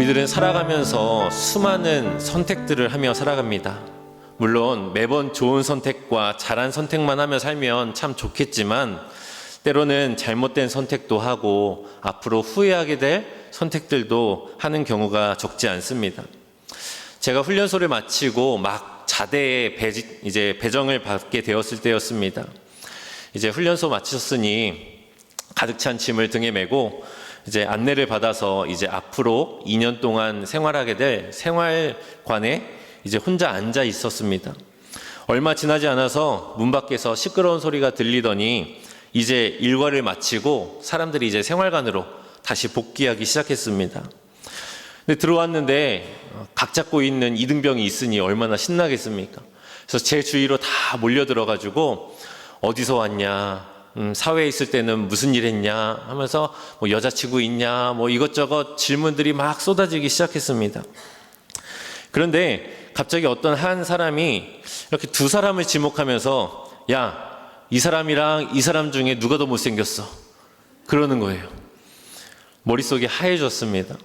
우리들은 살아가면서 수많은 선택들을 하며 살아갑니다. 물론 매번 좋은 선택과 잘한 선택만 하며 살면 참 좋겠지만 때로는 잘못된 선택도 하고 앞으로 후회하게 될 선택들도 하는 경우가 적지 않습니다. 제가 훈련소를 마치고 막 자대에 배정을 받게 되었을 때였습니다. 이제 훈련소 마쳤으니 가득 찬 짐을 등에 메고 이제 안내를 받아서 이제 앞으로 2년 동안 생활하게 될 생활관에 이제 혼자 앉아 있었습니다. 얼마 지나지 않아서 문 밖에서 시끄러운 소리가 들리더니 이제 일과를 마치고 사람들이 이제 생활관으로 다시 복귀하기 시작했습니다. 근데 들어왔는데 각 잡고 있는 이등병이 있으니 얼마나 신나겠습니까? 그래서 제 주위로 다 몰려들어가지고 어디서 왔냐, 사회에 있을 때는 무슨 일 했냐 하면서 뭐 여자친구 있냐 뭐 이것저것 질문들이 막 쏟아지기 시작했습니다. 그런데 갑자기 어떤 한 사람이 이렇게 두 사람을 지목하면서 야, 이 사람이랑 이 사람 중에 누가 더 못생겼어? 그러는 거예요. 머릿속이 하얘졌습니다.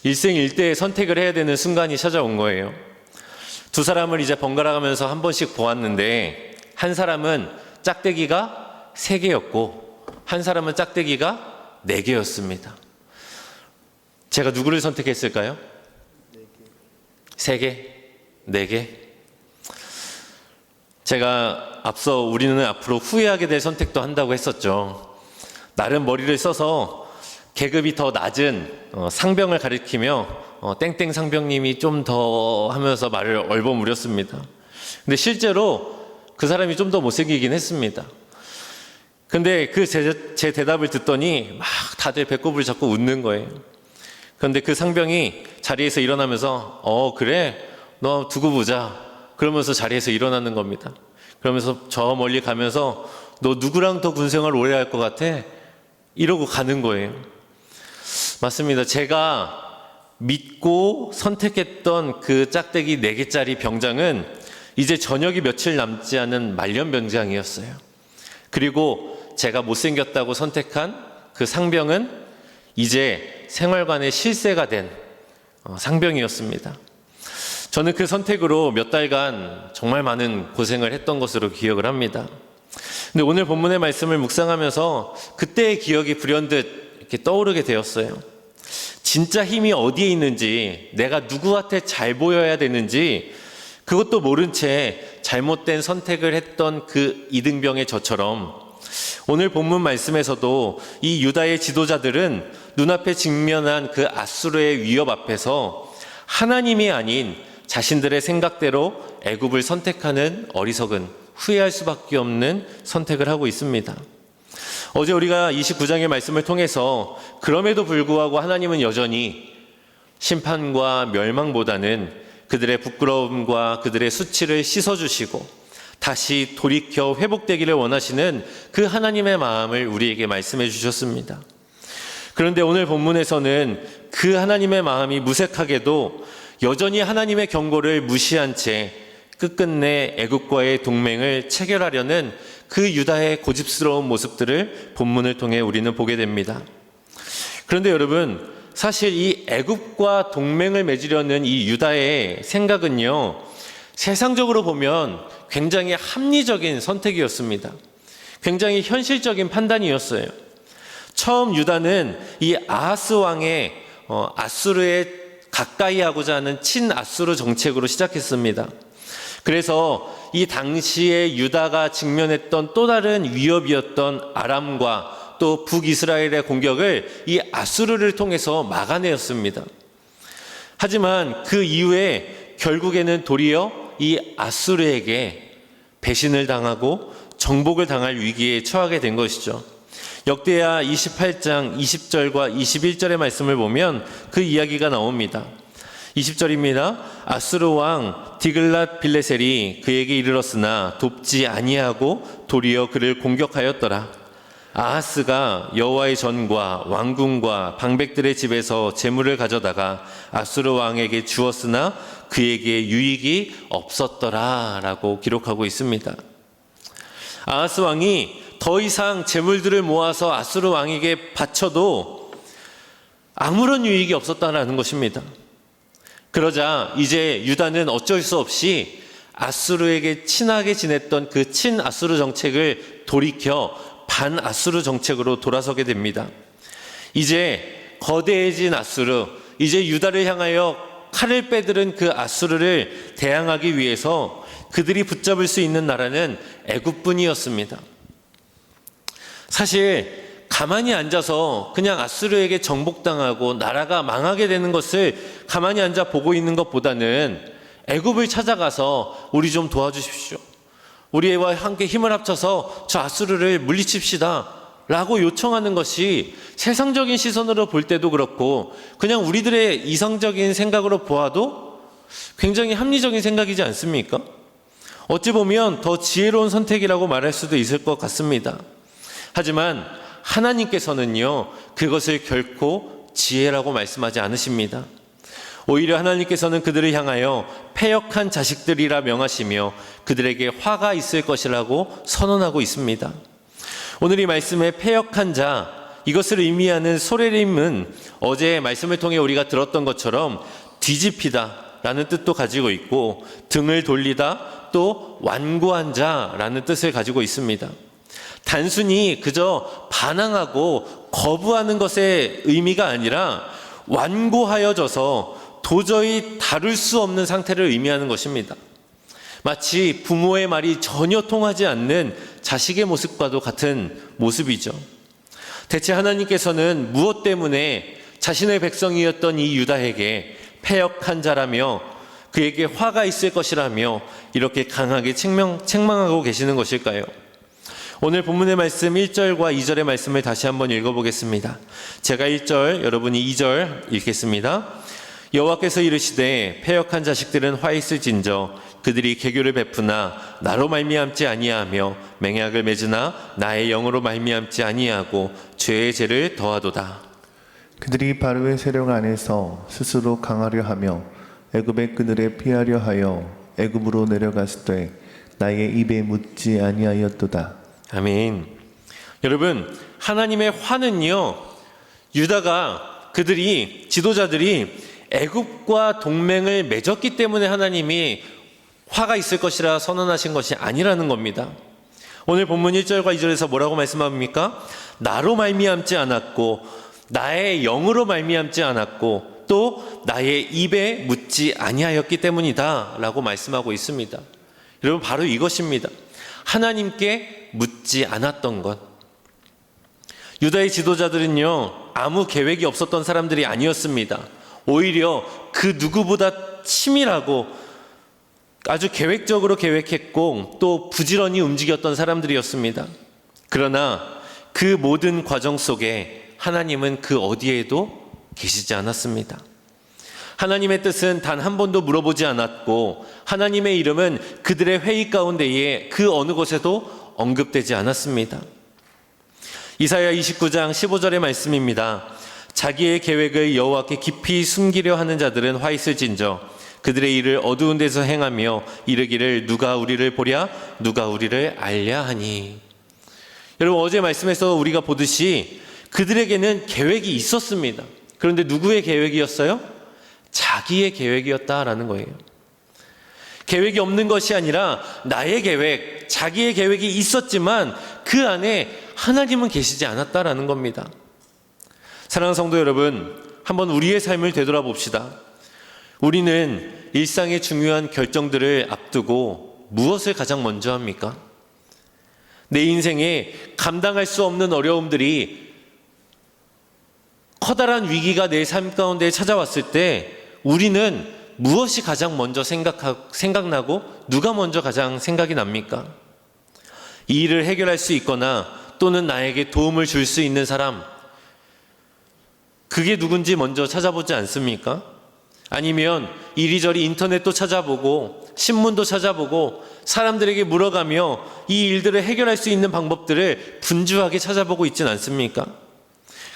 일생일대의 선택을 해야 되는 순간이 찾아온 거예요. 두 사람을 이제 번갈아 가면서 한 번씩 보았는데 한 사람은 짝대기가 3개였고 한 사람은 짝대기가 4개였습니다. 제가 누구를 선택했을까요? 3개? 4개? 제가 앞서 우리는 앞으로 후회하게 될 선택도 한다고 했었죠. 나름 머리를 써서 계급이 더 낮은 상병을 가리키며 땡땡 상병님이 좀 더 하면서 말을 얼버무렸습니다. 근데 실제로 그 사람이 좀 더 못생기긴 했습니다. 근데 제 대답을 듣더니 막 다들 배꼽을 잡고 웃는 거예요. 그런데 그 상병이 자리에서 일어나면서 그래? 너 두고 보자. 그러면서 자리에서 일어나는 겁니다. 그러면서 저 멀리 가면서 너 누구랑 더 군생활 오래 할 것 같아? 이러고 가는 거예요. 맞습니다. 제가 믿고 선택했던 그 짝대기 4개짜리 병장은 이제 저녁이 며칠 남지 않은 말년 병장이었어요. 그리고 제가 못생겼다고 선택한 그 상병은 이제 생활관의 실세가 된 상병이었습니다. 저는 그 선택으로 몇 달간 정말 많은 고생을 했던 것으로 기억을 합니다. 근데 오늘 본문의 말씀을 묵상하면서 그때의 기억이 불현듯 이렇게 떠오르게 되었어요. 진짜 힘이 어디에 있는지, 내가 누구한테 잘 보여야 되는지 그것도 모른 채 잘못된 선택을 했던 그 이등병의 저처럼 오늘 본문 말씀에서도 이 유다의 지도자들은 눈앞에 직면한 그 아수르의 위협 앞에서 하나님이 아닌 자신들의 생각대로 애굽을 선택하는 어리석은 후회할 수밖에 없는 선택을 하고 있습니다. 어제 우리가 29장의 말씀을 통해서 그럼에도 불구하고 하나님은 여전히 심판과 멸망보다는 그들의 부끄러움과 그들의 수치를 씻어주시고 다시 돌이켜 회복되기를 원하시는 그 하나님의 마음을 우리에게 말씀해 주셨습니다. 그런데 오늘 본문에서는 그 하나님의 마음이 무색하게도 여전히 하나님의 경고를 무시한 채 끝끝내 애굽과의 동맹을 체결하려는 그 유다의 고집스러운 모습들을 본문을 통해 우리는 보게 됩니다. 그런데 여러분, 사실 이 애굽과 동맹을 맺으려는 이 유다의 생각은요, 세상적으로 보면 굉장히 합리적인 선택이었습니다. 굉장히 현실적인 판단이었어요. 처음 유다는 이 아하스 왕의 아수르에 가까이 하고자 하는 친아수르 정책으로 시작했습니다. 그래서 이 당시에 유다가 직면했던 또 다른 위협이었던 아람과 또 북이스라엘의 공격을 이 아수르를 통해서 막아내었습니다. 하지만 그 이후에 결국에는 도리어 이 아수르에게 배신을 당하고 정복을 당할 위기에 처하게 된 것이죠. 역대하 28장 20절과 21절의 말씀을 보면 그 이야기가 나옵니다. 20절입니다. 아수르 왕 디글랏 빌레셀이 그에게 이르렀으나 돕지 아니하고 도리어 그를 공격하였더라. 아하스가 여호와의 전과 왕궁과 방백들의 집에서 재물을 가져다가 아수르 왕에게 주었으나 그에게 유익이 없었더라 라고 기록하고 있습니다. 아하스 왕이 더 이상 재물들을 모아서 아수르 왕에게 바쳐도 아무런 유익이 없었다라는 것입니다. 그러자 이제 유다는 어쩔 수 없이 아수르에게 친하게 지냈던 그 친아수르 정책을 돌이켜 반아수르 정책으로 돌아서게 됩니다. 이제 거대해진 아수르, 이제 유다를 향하여 칼을 빼들은 그 아수르를 대항하기 위해서 그들이 붙잡을 수 있는 나라는 애굽뿐이었습니다. 사실 가만히 앉아서 그냥 아수르에게 정복당하고 나라가 망하게 되는 것을 가만히 앉아 보고 있는 것보다는 애굽을 찾아가서 우리 좀 도와주십시오, 우리와 함께 힘을 합쳐서 저 아수르를 물리칩시다 라고 요청하는 것이 세상적인 시선으로 볼 때도 그렇고 그냥 우리들의 이성적인 생각으로 보아도 굉장히 합리적인 생각이지 않습니까? 어찌 보면 더 지혜로운 선택이라고 말할 수도 있을 것 같습니다. 하지만 하나님께서는요, 그것을 결코 지혜라고 말씀하지 않으십니다. 오히려 하나님께서는 그들을 향하여 패역한 자식들이라 명하시며 그들에게 화가 있을 것이라고 선언하고 있습니다. 오늘 이 말씀의 패역한 자, 이것을 의미하는 소레림은 어제의 말씀을 통해 우리가 들었던 것처럼 뒤집히다 라는 뜻도 가지고 있고 등을 돌리다, 또 완고한 자라는 뜻을 가지고 있습니다. 단순히 그저 반항하고 거부하는 것의 의미가 아니라 완고하여져서 도저히 다룰 수 없는 상태를 의미하는 것입니다. 마치 부모의 말이 전혀 통하지 않는 자식의 모습과도 같은 모습이죠. 대체 하나님께서는 무엇 때문에 자신의 백성이었던 이 유다에게 패역한 자라며 그에게 화가 있을 것이라며 이렇게 강하게 책망하고 계시는 것일까요? 오늘 본문의 말씀 1절과 2절의 말씀을 다시 한번 읽어보겠습니다. 제가 1절, 여러분이 2절 읽겠습니다. 여호와께서 이르시되 패역한 자식들은 화 있을진저 그들이 개교를 베푸나 나로 말미암지 아니하며 맹약을 맺으나 나의 영으로 말미암지 아니하고 죄의 죄를 더하도다. 그들이 바로의 세력 안에서 스스로 강하려 하며 애굽의 그늘에 피하려 하여 애굽으로 내려갔을 때 나의 입에 묻지 아니하였도다. 아멘. 여러분, 하나님의 화는요, 유다가 그들이 지도자들이 애굽과 동맹을 맺었기 때문에 하나님이 화가 있을 것이라 선언하신 것이 아니라는 겁니다. 오늘 본문 1절과 2절에서 뭐라고 말씀합니까? 나로 말미암지 않았고 나의 영으로 말미암지 않았고 또 나의 입에 묻지 아니하였기 때문이다 라고 말씀하고 있습니다. 여러분, 바로 이것입니다. 하나님께 묻지 않았던 것. 유다의 지도자들은요, 아무 계획이 없었던 사람들이 아니었습니다. 오히려 그 누구보다 치밀하고 아주 계획적으로 계획했고 또 부지런히 움직였던 사람들이었습니다. 그러나 그 모든 과정 속에 하나님은 그 어디에도 계시지 않았습니다. 하나님의 뜻은 단 한 번도 물어보지 않았고 하나님의 이름은 그들의 회의 가운데에 그 어느 곳에도 언급되지 않았습니다. 이사야 29장 15절의 말씀입니다. 자기의 계획을 여호와께 깊이 숨기려 하는 자들은 화 있을진저 그들의 일을 어두운 데서 행하며 이르기를 누가 우리를 보랴 누가 우리를 알랴 하니. 여러분, 어제 말씀에서 우리가 보듯이 그들에게는 계획이 있었습니다. 그런데 누구의 계획이었어요? 자기의 계획이었다라는 거예요. 계획이 없는 것이 아니라 나의 계획, 자기의 계획이 있었지만 그 안에 하나님은 계시지 않았다라는 겁니다. 사랑하는 성도 여러분, 한번 우리의 삶을 되돌아봅시다. 우리는 일상의 중요한 결정들을 앞두고 무엇을 가장 먼저 합니까? 내 인생에 감당할 수 없는 어려움들이, 커다란 위기가 내 삶 가운데 찾아왔을 때 우리는 무엇이 가장 먼저 생각나고 누가 먼저 가장 생각이 납니까? 이 일을 해결할 수 있거나 또는 나에게 도움을 줄 수 있는 사람, 그게 누군지 먼저 찾아보지 않습니까? 아니면 이리저리 인터넷도 찾아보고 신문도 찾아보고 사람들에게 물어가며 이 일들을 해결할 수 있는 방법들을 분주하게 찾아보고 있진 않습니까?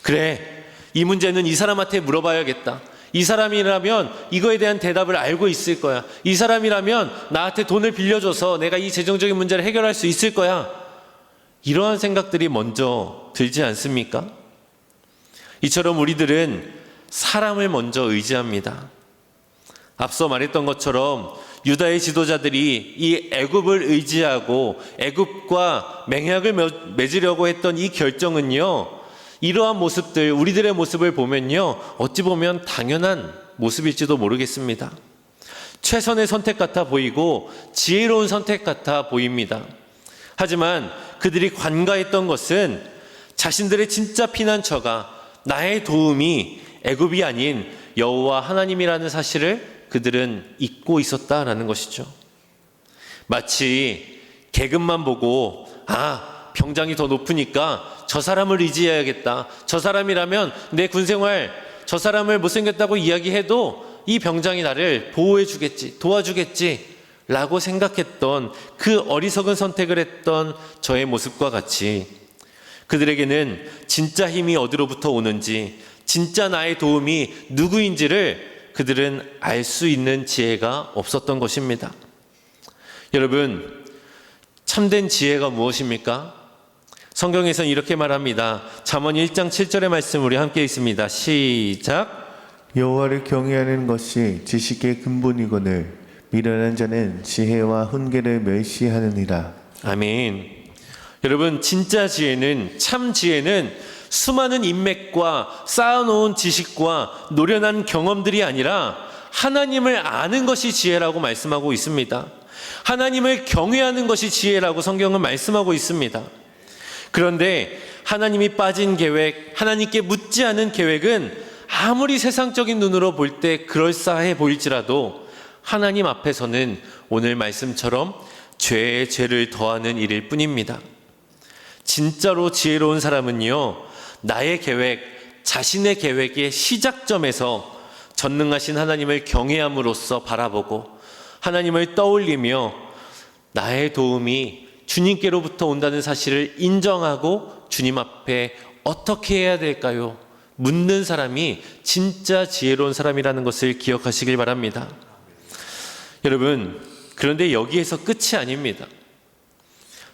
그래, 이 문제는 이 사람한테 물어봐야겠다. 이 사람이라면 이거에 대한 대답을 알고 있을 거야. 이 사람이라면 나한테 돈을 빌려줘서 내가 이 재정적인 문제를 해결할 수 있을 거야. 이러한 생각들이 먼저 들지 않습니까? 이처럼 우리들은 사람을 먼저 의지합니다. 앞서 말했던 것처럼 유다의 지도자들이 이 애굽을 의지하고 애굽과 맹약을 맺으려고 했던 이 결정은요, 이러한 모습들, 우리들의 모습을 보면요, 어찌 보면 당연한 모습일지도 모르겠습니다. 최선의 선택 같아 보이고 지혜로운 선택 같아 보입니다. 하지만 그들이 관가했던 것은 자신들의 진짜 피난처가, 나의 도움이 애굽이 아닌 여호와 하나님이라는 사실을 그들은 잊고 있었다라는 것이죠. 마치 계급만 보고 병장이 더 높으니까 저 사람을 의지해야겠다, 저 사람이라면 내 군생활 저 사람을 못생겼다고 이야기해도 이 병장이 나를 보호해 주겠지, 도와주겠지 라고 생각했던 그 어리석은 선택을 했던 저의 모습과 같이 그들에게는 진짜 힘이 어디로부터 오는지, 진짜 나의 도움이 누구인지를 그들은 알 수 있는 지혜가 없었던 것입니다. 여러분, 참된 지혜가 무엇입니까? 성경에서는 이렇게 말합니다. 잠언 1장 7절의 말씀 우리 함께 읽습니다. 시작. 여호와를 경외하는 것이 지식의 근본이거늘 미련한 자는 지혜와 훈계를 멸시하느니라. 아멘. 여러분, 진짜 지혜는, 참 지혜는 수많은 인맥과 쌓아놓은 지식과 노련한 경험들이 아니라 하나님을 아는 것이 지혜라고 말씀하고 있습니다. 하나님을 경외하는 것이 지혜라고 성경은 말씀하고 있습니다. 그런데 하나님이 빠진 계획, 하나님께 묻지 않은 계획은 아무리 세상적인 눈으로 볼 때 그럴싸해 보일지라도 하나님 앞에서는 오늘 말씀처럼 죄에 죄를 더하는 일일 뿐입니다. 진짜로 지혜로운 사람은요, 나의 계획, 자신의 계획의 시작점에서 전능하신 하나님을 경외함으로써 바라보고 하나님을 떠올리며 나의 도움이 주님께로부터 온다는 사실을 인정하고 주님 앞에 어떻게 해야 될까요? 묻는 사람이 진짜 지혜로운 사람이라는 것을 기억하시길 바랍니다. 여러분, 그런데 여기에서 끝이 아닙니다.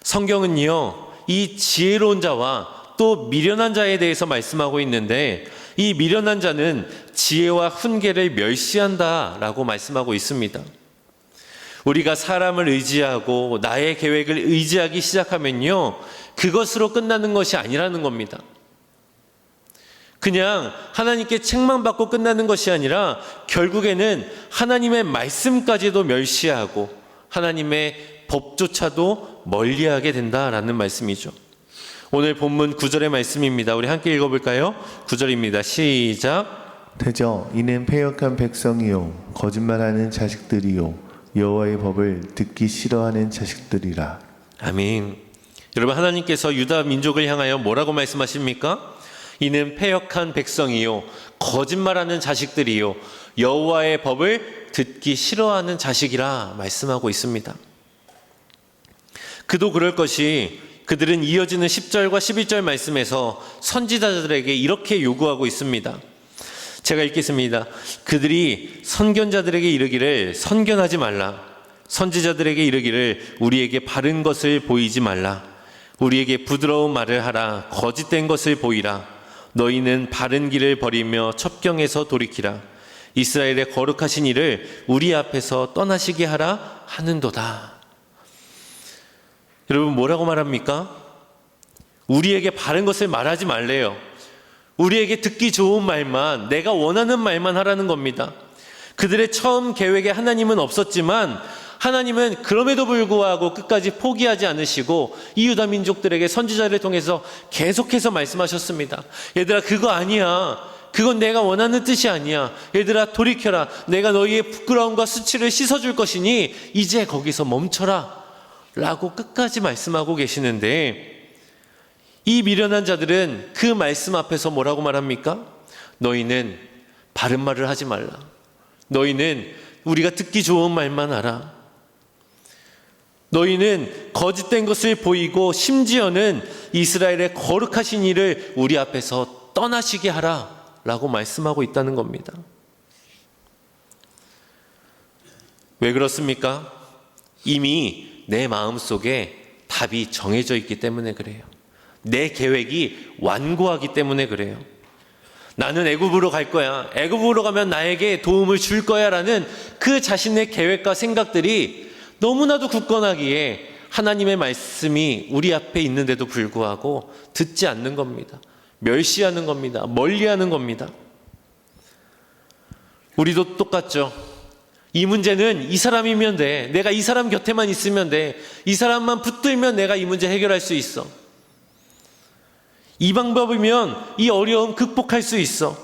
성경은요, 이 지혜로운 자와 또 미련한 자에 대해서 말씀하고 있는데 이 미련한 자는 지혜와 훈계를 멸시한다라고 말씀하고 있습니다. 우리가 사람을 의지하고 나의 계획을 의지하기 시작하면요, 그것으로 끝나는 것이 아니라는 겁니다. 그냥 하나님께 책망받고 끝나는 것이 아니라 결국에는 하나님의 말씀까지도 멸시하고 하나님의 법조차도 멀리하게 된다라는 말씀이죠. 오늘 본문 9절의 말씀입니다. 우리 함께 읽어볼까요? 9절입니다. 시작. 대저 이는 패역한 백성이요 거짓말하는 자식들이요 여호와의 법을 듣기 싫어하는 자식들이라. 아멘. 여러분, 하나님께서 유다 민족을 향하여 뭐라고 말씀하십니까? 이는 패역한 백성이요 거짓말하는 자식들이요 여호와의 법을 듣기 싫어하는 자식이라 말씀하고 있습니다. 그도 그럴 것이 그들은 이어지는 10절과 11절 말씀에서 선지자들에게 이렇게 요구하고 있습니다. 제가 읽겠습니다. 그들이 선견자들에게 이르기를 선견하지 말라. 선지자들에게 이르기를 우리에게 바른 것을 보이지 말라. 우리에게 부드러운 말을 하라. 거짓된 것을 보이라. 너희는 바른 길을 버리며 첩경에서 돌이키라. 이스라엘의 거룩하신 이를 우리 앞에서 떠나시게 하라 하는도다. 여러분, 뭐라고 말합니까? 우리에게 바른 것을 말하지 말래요. 우리에게 듣기 좋은 말만, 내가 원하는 말만 하라는 겁니다. 그들의 처음 계획에 하나님은 없었지만 하나님은 그럼에도 불구하고 끝까지 포기하지 않으시고 이 유다 민족들에게 선지자를 통해서 계속해서 말씀하셨습니다. 얘들아, 그거 아니야. 그건 내가 원하는 뜻이 아니야. 얘들아, 돌이켜라. 내가 너희의 부끄러움과 수치를 씻어줄 것이니 이제 거기서 멈춰라 라고 끝까지 말씀하고 계시는데 이 미련한 자들은 그 말씀 앞에서 뭐라고 말합니까? 너희는 바른 말을 하지 말라. 너희는 우리가 듣기 좋은 말만 하라. 너희는 거짓된 것을 보이고 심지어는 이스라엘의 거룩하신 이를 우리 앞에서 떠나시게 하라 라고 말씀하고 있다는 겁니다. 왜 그렇습니까? 이미 내 마음속에 답이 정해져 있기 때문에 그래요. 내 계획이 완고하기 때문에 그래요. 나는 애굽으로 갈 거야. 애굽으로 가면 나에게 도움을 줄 거야라는 그 자신의 계획과 생각들이 너무나도 굳건하기에 하나님의 말씀이 우리 앞에 있는데도 불구하고 듣지 않는 겁니다. 멸시하는 겁니다. 멀리하는 겁니다. 우리도 똑같죠. 이 문제는 이 사람이면 돼. 내가 이 사람 곁에만 있으면 돼. 이 사람만 붙들면 내가 이 문제 해결할 수 있어. 이 방법이면 이 어려움 극복할 수 있어.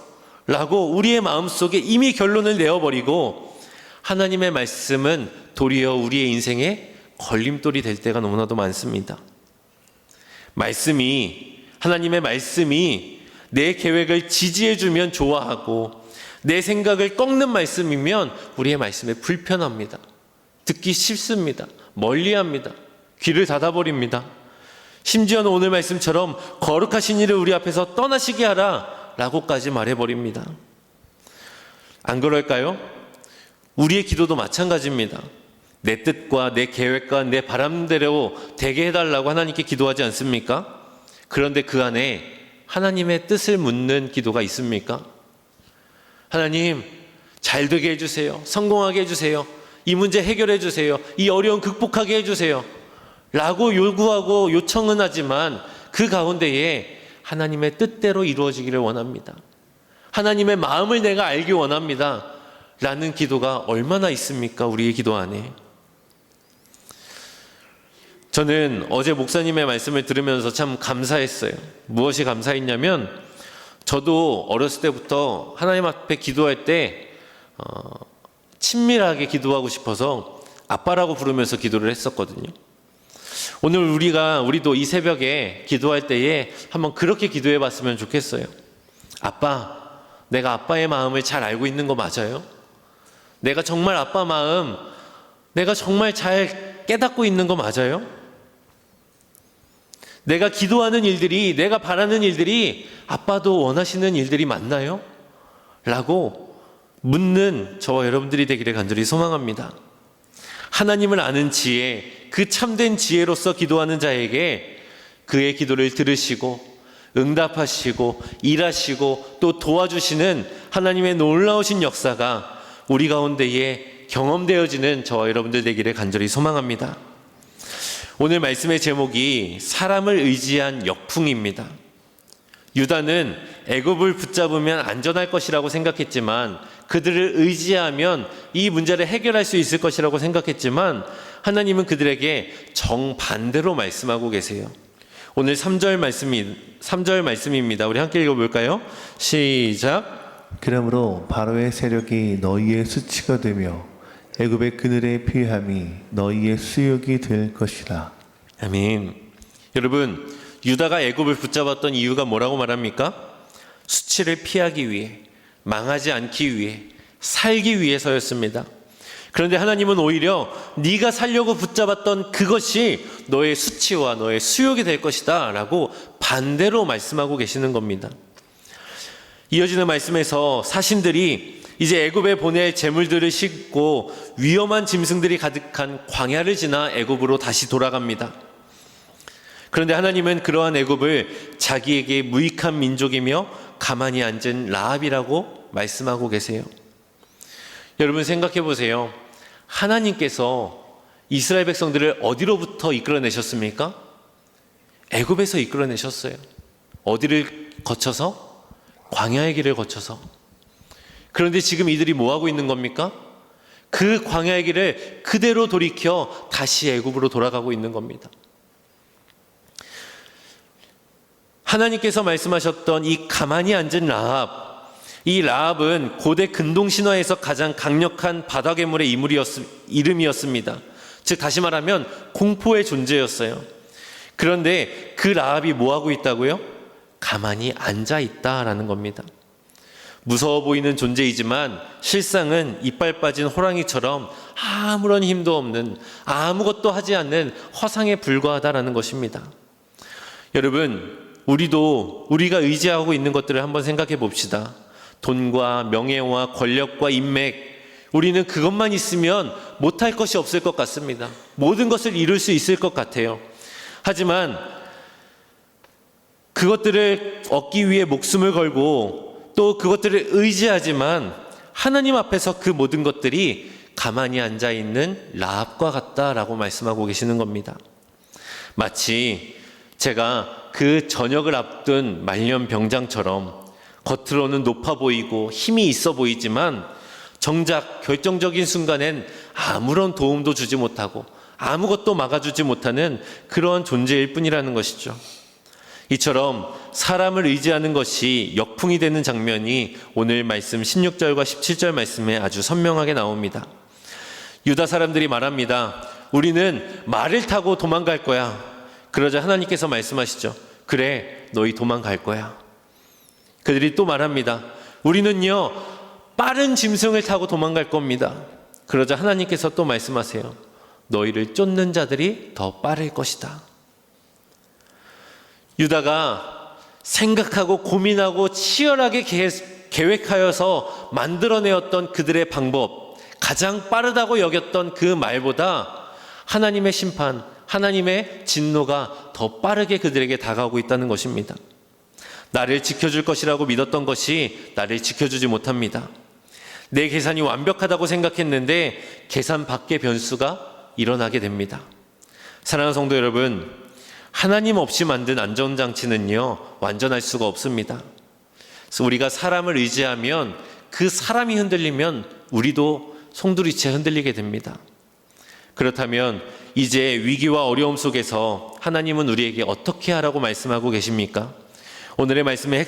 라고 우리의 마음속에 이미 결론을 내어버리고 하나님의 말씀은 도리어 우리의 인생에 걸림돌이 될 때가 너무나도 많습니다. 하나님의 말씀이 내 계획을 지지해주면 좋아하고 내 생각을 꺾는 말씀이면 우리의 말씀에 불편합니다. 듣기 싫습니다. 멀리합니다. 귀를 닫아버립니다. 심지어는 오늘 말씀처럼 거룩하신 이를 우리 앞에서 떠나시게 하라 라고까지 말해버립니다. 안 그럴까요? 우리의 기도도 마찬가지입니다. 내 뜻과 내 계획과 내 바람대로 되게 해달라고 하나님께 기도하지 않습니까? 그런데 그 안에 하나님의 뜻을 묻는 기도가 있습니까? 하나님, 잘 되게 해주세요. 성공하게 해주세요. 이 문제 해결해 주세요. 이 어려움 극복하게 해주세요. 라고 요구하고 요청은 하지만 그 가운데에 하나님의 뜻대로 이루어지기를 원합니다. 하나님의 마음을 내가 알기 원합니다. 라는 기도가 얼마나 있습니까? 우리의 기도 안에. 저는 어제 목사님의 말씀을 들으면서 참 감사했어요. 무엇이 감사했냐면 저도 어렸을 때부터 하나님 앞에 기도할 때 친밀하게 기도하고 싶어서 아빠라고 부르면서 기도를 했었거든요. 오늘 우리도 이 새벽에 기도할 때에 한번 그렇게 기도해 봤으면 좋겠어요. 아빠, 내가 아빠의 마음을 잘 알고 있는 거 맞아요? 내가 정말 아빠 마음, 내가 정말 잘 깨닫고 있는 거 맞아요? 내가 기도하는 일들이, 내가 바라는 일들이 아빠도 원하시는 일들이 맞나요? 라고 묻는 저와 여러분들이 되기를 간절히 소망합니다. 하나님을 아는 지혜, 그 참된 지혜로서 기도하는 자에게 그의 기도를 들으시고 응답하시고 일하시고 또 도와주시는 하나님의 놀라우신 역사가 우리 가운데에 경험되어지는 저와 여러분들 되기를 간절히 소망합니다. 오늘 말씀의 제목이 사람을 의지한 역풍입니다. 유다는 애굽을 붙잡으면 안전할 것이라고 생각했지만, 그들을 의지하면 이 문제를 해결할 수 있을 것이라고 생각했지만, 하나님은 그들에게 정반대로 말씀하고 계세요. 오늘 3절 말씀입니다. 우리 함께 읽어볼까요? 시작. 그러므로 바로의 세력이 너희의 수치가 되며 애굽의 그늘의 피함이 너희의 수욕이 될 것이라. 아멘. 여러분, 유다가 애굽을 붙잡았던 이유가 뭐라고 말합니까? 수치를 피하기 위해, 망하지 않기 위해, 살기 위해서였습니다. 그런데 하나님은 오히려 네가 살려고 붙잡았던 그것이 너의 수치와 너의 수욕이 될 것이다 라고 반대로 말씀하고 계시는 겁니다. 이어지는 말씀에서 사신들이 이제 애굽에 보낼 재물들을 싣고 위험한 짐승들이 가득한 광야를 지나 애굽으로 다시 돌아갑니다. 그런데 하나님은 그러한 애굽을 자기에게 무익한 민족이며 가만히 앉은 라합이라고 말씀하고 계세요. 여러분 생각해 보세요. 하나님께서 이스라엘 백성들을 어디로부터 이끌어내셨습니까? 애굽에서 이끌어내셨어요. 어디를 거쳐서? 광야의 길을 거쳐서. 그런데 지금 이들이 뭐 하고 있는 겁니까? 그 광야의 길을 그대로 돌이켜 다시 애굽으로 돌아가고 있는 겁니다. 하나님께서 말씀하셨던 이 가만히 앉은 라합, 이 라합은 고대 근동 신화에서 가장 강력한 바다 괴물의 이름이었습니다. 즉 다시 말하면 공포의 존재였어요. 그런데 그 라합이 뭐 하고 있다고요? 가만히 앉아 있다라는 겁니다. 무서워 보이는 존재이지만 실상은 이빨 빠진 호랑이처럼 아무런 힘도 없는, 아무것도 하지 않는 허상에 불과하다라는 것입니다. 여러분, 우리가 의지하고 있는 것들을 한번 생각해 봅시다. 돈과 명예와 권력과 인맥, 우리는 그것만 있으면 못할 것이 없을 것 같습니다. 모든 것을 이룰 수 있을 것 같아요. 하지만 그것들을 얻기 위해 목숨을 걸고 또 그것들을 의지하지만 하나님 앞에서 그 모든 것들이 가만히 앉아 있는 라합과 같다라고 말씀하고 계시는 겁니다. 마치 제가 그 저녁을 앞둔 말년 병장처럼 겉으로는 높아 보이고 힘이 있어 보이지만 정작 결정적인 순간엔 아무런 도움도 주지 못하고 아무것도 막아주지 못하는 그러한 존재일 뿐이라는 것이죠. 이처럼 사람을 의지하는 것이 역풍이 되는 장면이 오늘 말씀 16절과 17절 말씀에 아주 선명하게 나옵니다. 유다 사람들이 말합니다. 우리는 말을 타고 도망갈 거야. 그러자 하나님께서 말씀하시죠. 그래, 너희 도망갈 거야. 그들이 또 말합니다. 우리는요, 빠른 짐승을 타고 도망갈 겁니다. 그러자 하나님께서 또 말씀하세요. 너희를 쫓는 자들이 더 빠를 것이다. 유다가 생각하고 고민하고 치열하게 계획하여서 만들어내었던 그들의 방법, 가장 빠르다고 여겼던 그 말보다 하나님의 심판, 하나님의 진노가 더 빠르게 그들에게 다가오고 있다는 것입니다. 나를 지켜줄 것이라고 믿었던 것이 나를 지켜주지 못합니다. 내 계산이 완벽하다고 생각했는데 계산 밖의 변수가 일어나게 됩니다. 사랑하는 성도 여러분, 하나님 없이 만든 안전장치는요, 완전할 수가 없습니다. 그래서 우리가 사람을 의지하면 그 사람이 흔들리면 우리도 송두리째 흔들리게 됩니다. 그렇다면 이제 위기와 어려움 속에서 하나님은 우리에게 어떻게 하라고 말씀하고 계십니까? 오늘의 말씀의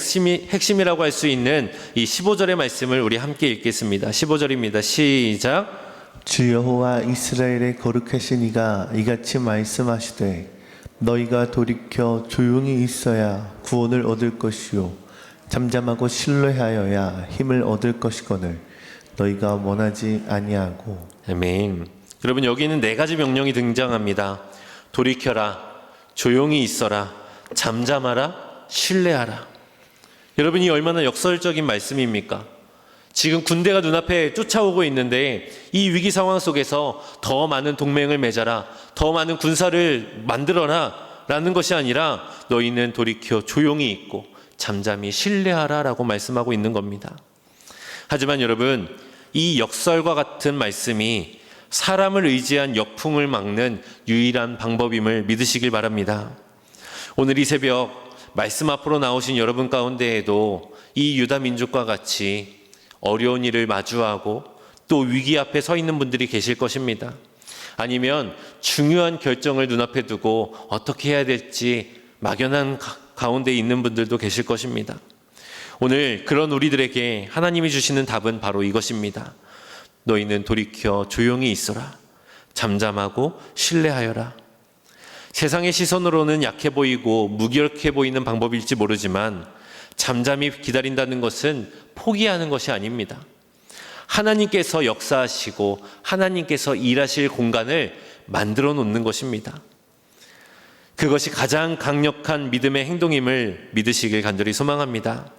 핵심이라고 할 수 있는 이 15절의 말씀을 우리 함께 읽겠습니다. 15절입니다. 시작. 주 여호와 이스라엘의 거룩하신 이가 이같이 말씀하시되 너희가 돌이켜 조용히 있어야 구원을 얻을 것이요 잠잠하고 신뢰하여야 힘을 얻을 것이거늘 너희가 원하지 아니하고. 아멘. 여러분, 여기는 네 가지 명령이 등장합니다. 돌이켜라, 조용히 있어라, 잠잠하라, 신뢰하라. 여러분이 얼마나 역설적인 말씀입니까? 지금 군대가 눈앞에 쫓아오고 있는데 이 위기 상황 속에서 더 많은 동맹을 맺어라, 더 많은 군사를 만들어라 라는 것이 아니라 너희는 돌이켜 조용히 있고 잠잠히 신뢰하라 라고 말씀하고 있는 겁니다. 하지만 여러분, 이 역설과 같은 말씀이 사람을 의지한 역풍을 막는 유일한 방법임을 믿으시길 바랍니다. 오늘 이 새벽 말씀 앞으로 나오신 여러분 가운데에도 이 유다 민족과 같이 어려운 일을 마주하고 또 위기 앞에 서 있는 분들이 계실 것입니다. 아니면 중요한 결정을 눈앞에 두고 어떻게 해야 될지 막연한 가운데 있는 분들도 계실 것입니다. 오늘 그런 우리들에게 하나님이 주시는 답은 바로 이것입니다. 너희는 돌이켜 조용히 있어라, 잠잠하고 신뢰하여라. 세상의 시선으로는 약해 보이고 무기력해 보이는 방법일지 모르지만 잠잠히 기다린다는 것은 포기하는 것이 아닙니다. 하나님께서 역사하시고 하나님께서 일하실 공간을 만들어 놓는 것입니다. 그것이 가장 강력한 믿음의 행동임을 믿으시길 간절히 소망합니다.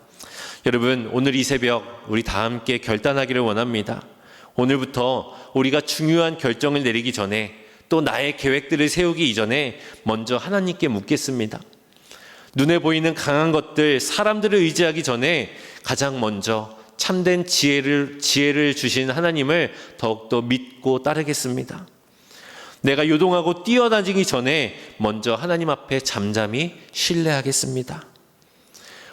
여러분, 오늘 이 새벽 우리 다 함께 결단하기를 원합니다. 오늘부터 우리가 중요한 결정을 내리기 전에 또 나의 계획들을 세우기 이전에 먼저 하나님께 묻겠습니다. 눈에 보이는 강한 것들, 사람들을 의지하기 전에 가장 먼저 참된 지혜를 주신 하나님을 더욱더 믿고 따르겠습니다. 내가 요동하고 뛰어다니기 전에 먼저 하나님 앞에 잠잠히 신뢰하겠습니다.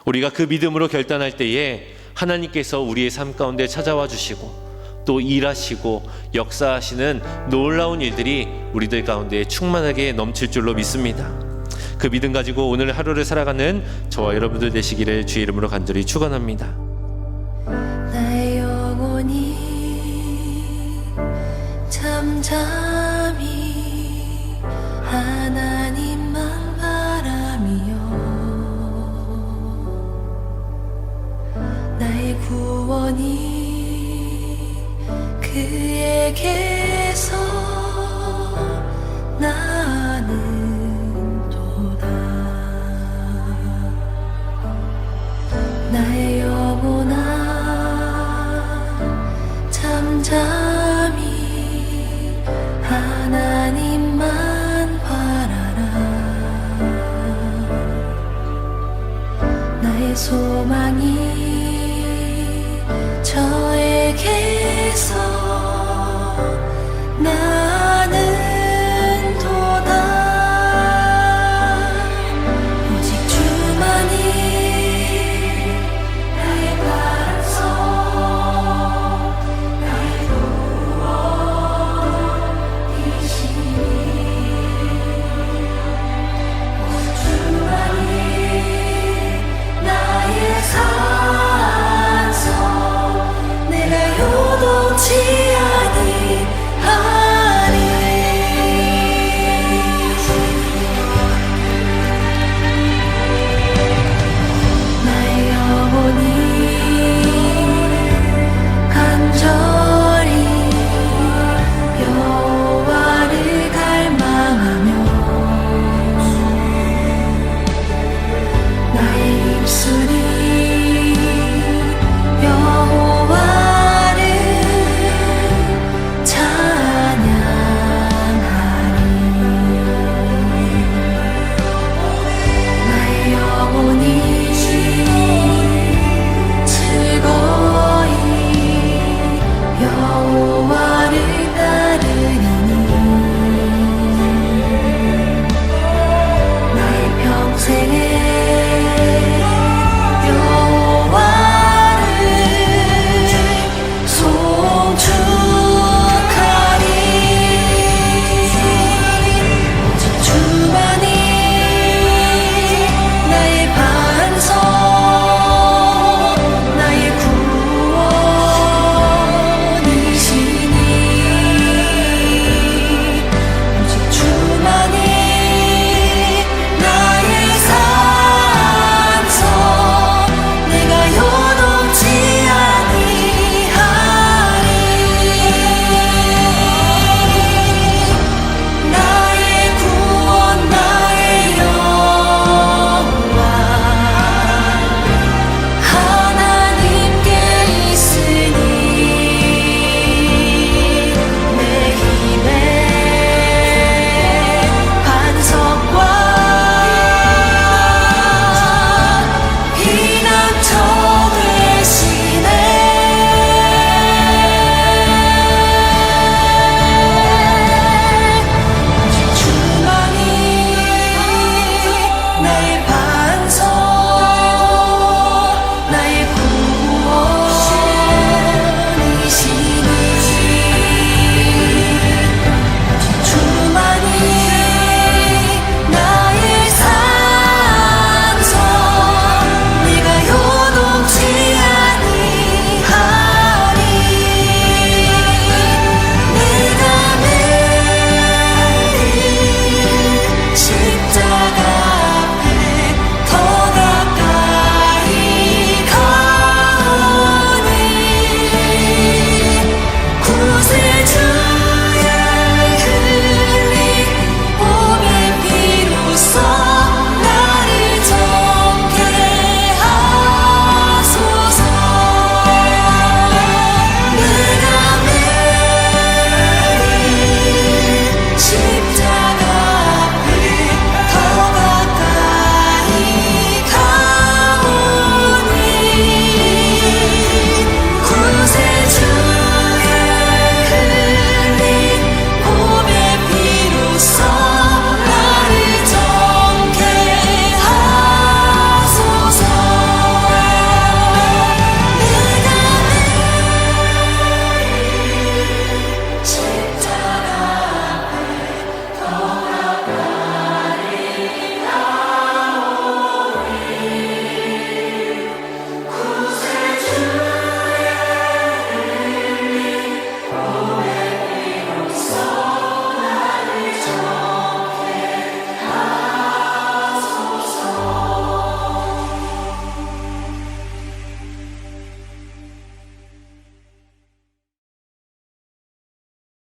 우리가 그 믿음으로 결단할 때에 하나님께서 우리의 삶 가운데 찾아와 주시고 또 일하시고 역사하시는 놀라운 일들이 우리들 가운데 충만하게 넘칠 줄로 믿습니다. 그 믿음 가지고 오늘 하루를 살아가는 저와 여러분들 되시기를 주의 이름으로 간절히 축원합니다. 나의 영혼이 잠잠히 하나님만 바라며 나의 구원이 그에게서 나는 도다. 나의 영혼아 잠잠히 하나님만 바라라. 나의 소망이 내게서